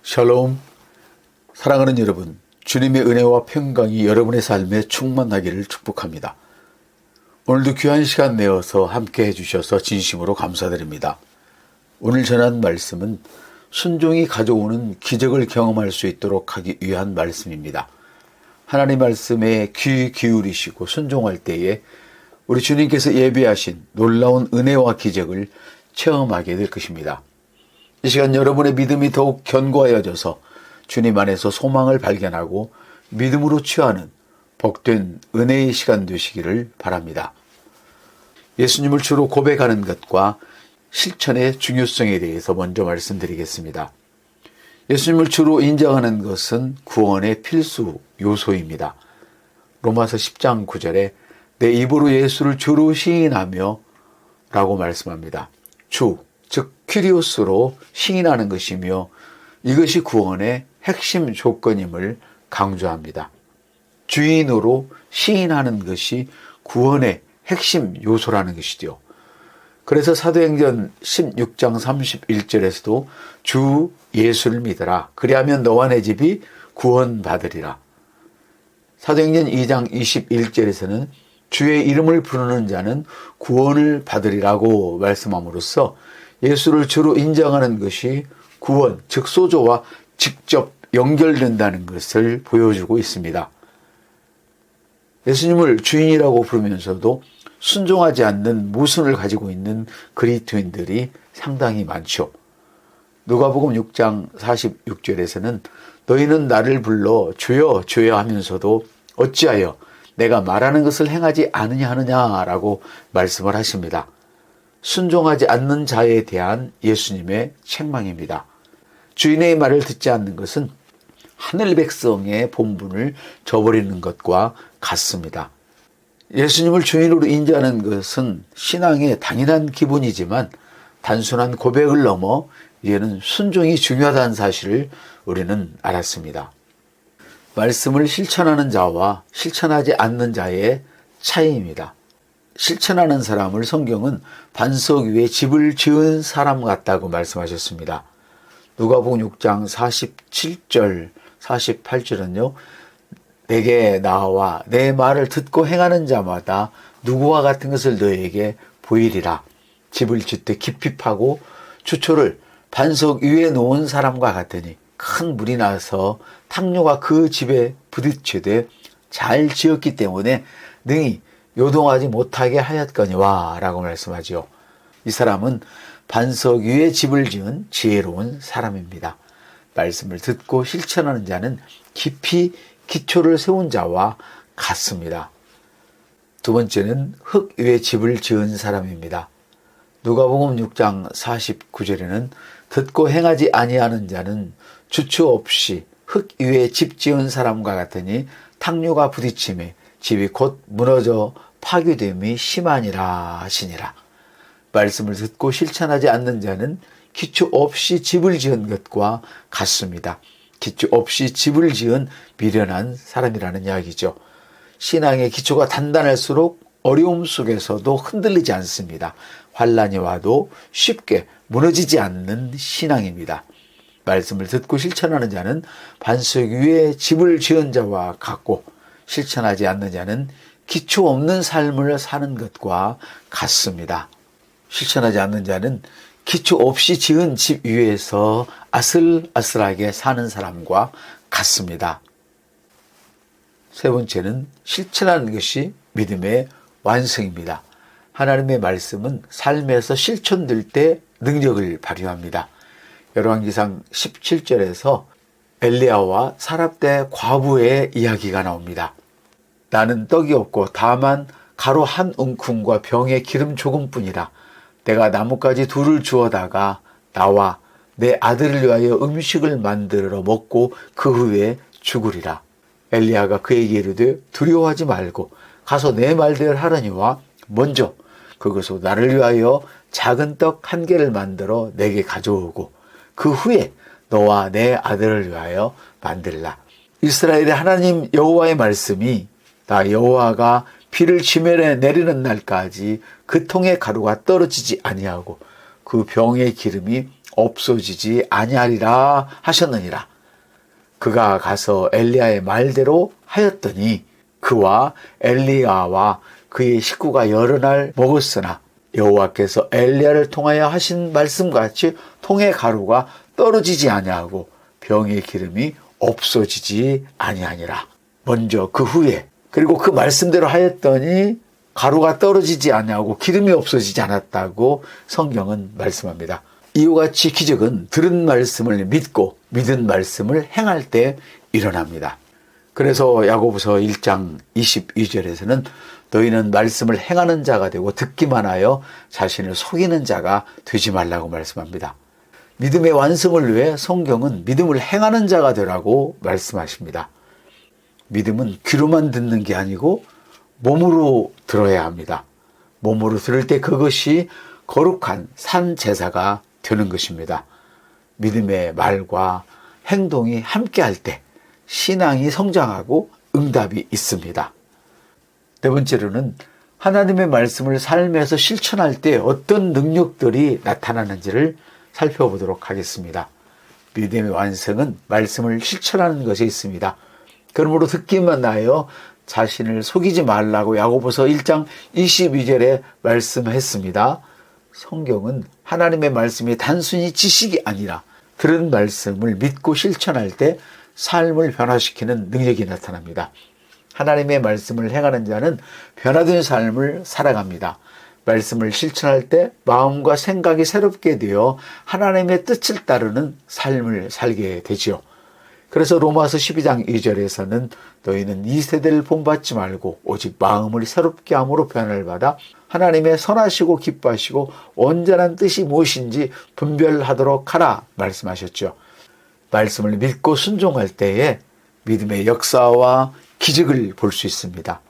샬롬. 사랑하는 여러분, 주님의 은혜와 평강이 여러분의 삶에 충만하기를 축복합니다. 오늘도 귀한 시간 내어서 함께 해주셔서 진심으로 감사드립니다. 오늘 전한 말씀은 순종이 가져오는 기적을 경험할 수 있도록 하기 위한 말씀입니다. 하나님 말씀에 귀 기울이시고 순종할 때에 우리 주님께서 예비하신 놀라운 은혜와 기적을 체험하게 될 것입니다. 이 시간 여러분의 믿음이 더욱 견고하여져서 주님 안에서 소망을 발견하고 믿음으로 취하는 복된 은혜의 시간 되시기를 바랍니다. 예수님을 주로 고백하는 것과 실천의 중요성에 대해서 먼저 말씀드리겠습니다. 예수님을 주로 인정하는 것은 구원의 필수 요소입니다. 로마서 10장 9절에 내 입으로 예수를 주로 시인하며 라고 말씀합니다. 주, 즉 퀴리오스로 시인하는 것이며 이것이 구원의 핵심 조건임을 강조합니다. 주인으로 시인하는 것이 구원의 핵심 요소라는 것이죠. 그래서 사도행전 16장 31절에서도 주 예수를 믿으라. 그리하면 너와 내 집이 구원받으리라. 사도행전 2장 21절에서는 주의 이름을 부르는 자는 구원을 받으리라고 말씀함으로써 예수를 주로 인정하는 것이 구원, 즉 소조와 직접 연결된다는 것을 보여주고 있습니다. 예수님을 주인이라고 부르면서도 순종하지 않는 모순을 가지고 있는 그리스도인들이 상당히 많죠. 누가복음 6장 46절에서는 너희는 나를 불러 주여 주여 하면서도 어찌하여 내가 말하는 것을 행하지 않으냐 하느냐라고 말씀을 하십니다. 순종하지 않는 자에 대한 예수님의 책망입니다. 주인의 말을 듣지 않는 것은 하늘 백성의 본분을 저버리는 것과 같습니다. 예수님을 주인으로 인정하는 것은 신앙의 당연한 기본이지만 단순한 고백을 넘어 이제는 순종이 중요하다는 사실을 우리는 알았습니다. 말씀을 실천하는 자와 실천하지 않는 자의 차이입니다. 실천하는 사람을 성경은 반석 위에 집을 지은 사람 같다고 말씀하셨습니다. 누가복음 6장 47절, 48절은요. 내게 나와 내 말을 듣고 행하는 자마다 누구와 같은 것을 너에게 보이리라. 집을 짓되 깊이 파고 주초를 반석 위에 놓은 사람과 같으니 큰 물이 나서 탕류가 그 집에 부딪히되 잘 지었기 때문에 능히 요동하지 못하게 하였거니와 라고 말씀하지요. 이 사람은 반석 위에 집을 지은 지혜로운 사람입니다. 말씀을 듣고 실천하는 자는 깊이 기초를 세운 자와 같습니다. 두 번째는 흙 위에 집을 지은 사람입니다. 누가복음 6장 49절에는 듣고 행하지 아니하는 자는 주추 없이 흙 위에 집 지은 사람과 같으니 탕류가 부딪힘에 집이 곧 무너져 파괴됨이 심하니라 하시니라. 말씀을 듣고 실천하지 않는 자는 기초 없이 집을 지은 것과 같습니다. 기초 없이 집을 지은 미련한 사람이라는 이야기죠. 신앙의 기초가 단단할수록 어려움 속에서도 흔들리지 않습니다. 환난이 와도 쉽게 무너지지 않는 신앙입니다. 말씀을 듣고 실천하는 자는 반석 위에 집을 지은 자와 같고 실천하지 않는 자는 기초 없는 삶을 사는 것과 같습니다. 실천하지 않는 자는 기초 없이 지은 집 위에서 아슬아슬하게 사는 사람과 같습니다. 세 번째는 실천하는 것이 믿음의 완성입니다. 하나님의 말씀은 삶에서 실천될 때 능력을 발휘합니다. 열왕기상 17절에서 엘리야와 사렙대 과부의 이야기가 나옵니다. 나는 떡이 없고 다만 가루 한 움큼과 병에 기름 조금뿐이라. 내가 나뭇가지 둘을 주워다가 나와 내 아들을 위하여 음식을 만들어 먹고 그 후에 죽으리라. 엘리야가 그에게 이르되 두려워하지 말고 가서 내 말대로 하려니와 먼저 그것으로 나를 위하여 작은 떡 한 개를 만들어 내게 가져오고 그 후에 너와 내 아들을 위하여 만들라. 이스라엘의 하나님 여호와의 말씀이 나 여호와가 비를 지면에 내리는 날까지 그 통의 가루가 떨어지지 아니하고 그 병의 기름이 없어지지 아니하리라 하셨느니라. 그가 가서 엘리야의 말대로 하였더니 그와 엘리야와 그의 식구가 여러 날 먹었으나 여호와께서 엘리야를 통하여 하신 말씀같이 통의 가루가 떨어지지 아니하고 병의 기름이 없어지지 아니하니라. 먼저 그 후에 그리고 그 말씀대로 하였더니 가루가 떨어지지 아니하고 기름이 없어지지 않았다고 성경은 말씀합니다. 이와 같이 기적은 들은 말씀을 믿고 믿은 말씀을 행할 때 일어납니다. 그래서 야고보서 1장 22절에서는 너희는 말씀을 행하는 자가 되고 듣기만 하여 자신을 속이는 자가 되지 말라고 말씀합니다. 믿음의 완성을 위해 성경은 믿음을 행하는 자가 되라고 말씀하십니다. 믿음은 귀로만 듣는 게 아니고 몸으로 들어야 합니다. 몸으로 들을 때 그것이 거룩한 산 제사가 되는 것입니다. 믿음의 말과 행동이 함께할 때 신앙이 성장하고 응답이 있습니다. 네 번째로는 하나님의 말씀을 삶에서 실천할 때 어떤 능력들이 나타나는지를 살펴보도록 하겠습니다. 믿음의 완성은 말씀을 실천하는 것에 있습니다. 그러므로 듣기만 하여 자신을 속이지 말라고 야고보서 1장 22절에 말씀했습니다. 성경은 하나님의 말씀이 단순히 지식이 아니라 들은 말씀을 믿고 실천할 때 삶을 변화시키는 능력이 나타납니다. 하나님의 말씀을 행하는 자는 변화된 삶을 살아갑니다. 말씀을 실천할 때 마음과 생각이 새롭게 되어 하나님의 뜻을 따르는 삶을 살게 되지요. 그래서 로마서 12장 2절에서는 너희는 이 세대를 본받지 말고 오직 마음을 새롭게 함으로 변화를 받아 하나님의 선하시고 기뻐하시고 온전한 뜻이 무엇인지 분별하도록 하라 말씀하셨죠. 말씀을 믿고 순종할 때에 믿음의 역사와 기적을 볼 수 있습니다.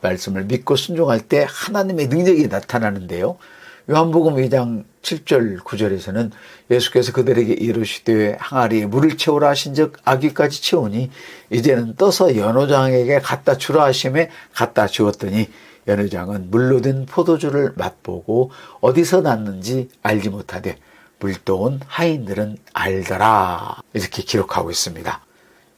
말씀을 믿고 순종할 때 하나님의 능력이 나타나는데요. 요한복음 2장 7절 9절에서는 예수께서 그들에게 이르시되 항아리에 물을 채우라 하신즉 아귀까지 채우니 이제는 떠서 연회장에게 갖다 주라 하심에 갖다 주었더니 연회장은 물로 된 포도주를 맛보고 어디서 났는지 알지 못하되 물도온 하인들은 알더라. 이렇게 기록하고 있습니다.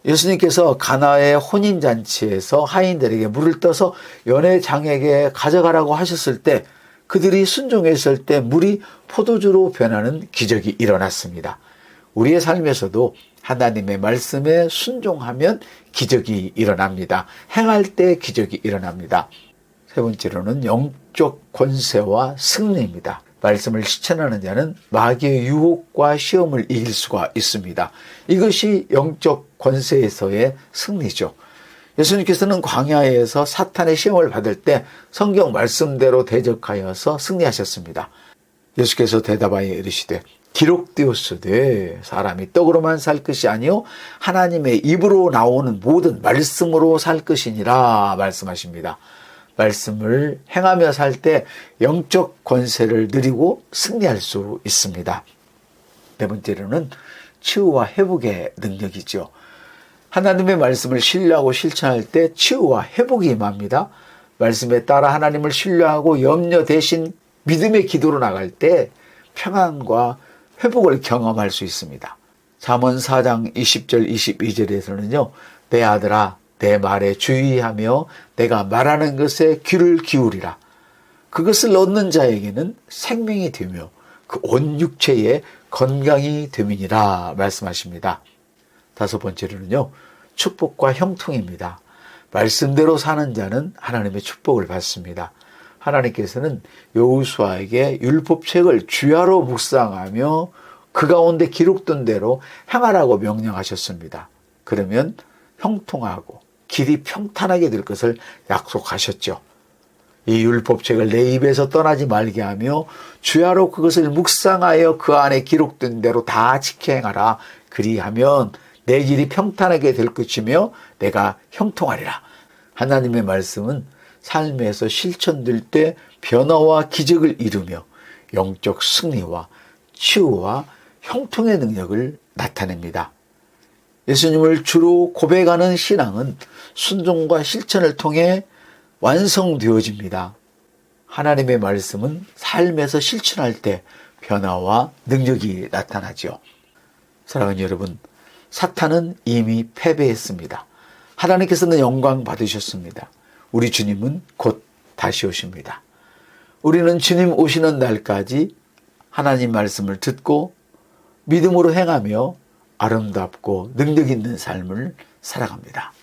예수님께서 가나의 혼인잔치에서 하인들에게 물을 떠서 연회장에게 가져가라고 하셨을 때 그들이 순종했을 때 물이 포도주로 변하는 기적이 일어났습니다. 우리의 삶에서도 하나님의 말씀에 순종하면 기적이 일어납니다. 행할 때 기적이 일어납니다. 세 번째로는 영적 권세와 승리입니다. 말씀을 실천하는 자는 마귀의 유혹과 시험을 이길 수가 있습니다. 이것이 영적 권세에서의 승리죠. 예수님께서는 광야에서 사탄의 시험을 받을 때 성경 말씀대로 대적하여서 승리하셨습니다. 예수께서 대답하여 이르시되 기록되었으되 사람이 떡으로만 살 것이 아니요 하나님의 입으로 나오는 모든 말씀으로 살 것이니라 말씀하십니다. 말씀을 행하며 살 때 영적 권세를 누리고 승리할 수 있습니다. 네 번째로는 치유와 회복의 능력이죠. 하나님의 말씀을 신뢰하고 실천할 때 치유와 회복이 임합니다. 말씀에 따라 하나님을 신뢰하고 염려 대신 믿음의 기도로 나갈 때 평안과 회복을 경험할 수 있습니다. 잠언 4장 20절 22절에서는요. 내 아들아 내 말에 주의하며 내가 말하는 것에 귀를 기울이라. 그것을 얻는 자에게는 생명이 되며 그 온 육체에 건강이 됨이니라 말씀하십니다. 다섯 번째로는요. 축복과 형통입니다. 말씀대로 사는 자는 하나님의 축복을 받습니다. 하나님께서는 여호수아에게 율법책을 주야로 묵상하며 그 가운데 기록된 대로 행하라고 명령하셨습니다. 그러면 형통하고 길이 평탄하게 될 것을 약속하셨죠. 이 율법책을 내 입에서 떠나지 말게 하며 주야로 그것을 묵상하여 그 안에 기록된 대로 다 지켜 행하라. 그리하면 내 길이 평탄하게 될 것이며 내가 형통하리라. 하나님의 말씀은 삶에서 실천될 때 변화와 기적을 이루며 영적 승리와 치유와 형통의 능력을 나타냅니다. 예수님을 주로 고백하는 신앙은 순종과 실천을 통해 완성되어집니다. 하나님의 말씀은 삶에서 실천할 때 변화와 능력이 나타나죠. 사랑하는 여러분, 사탄은 이미 패배했습니다. 하나님께서는 영광 받으셨습니다. 우리 주님은 곧 다시 오십니다. 우리는 주님 오시는 날까지 하나님 말씀을 듣고 믿음으로 행하며 아름답고 능력 있는 삶을 살아갑니다.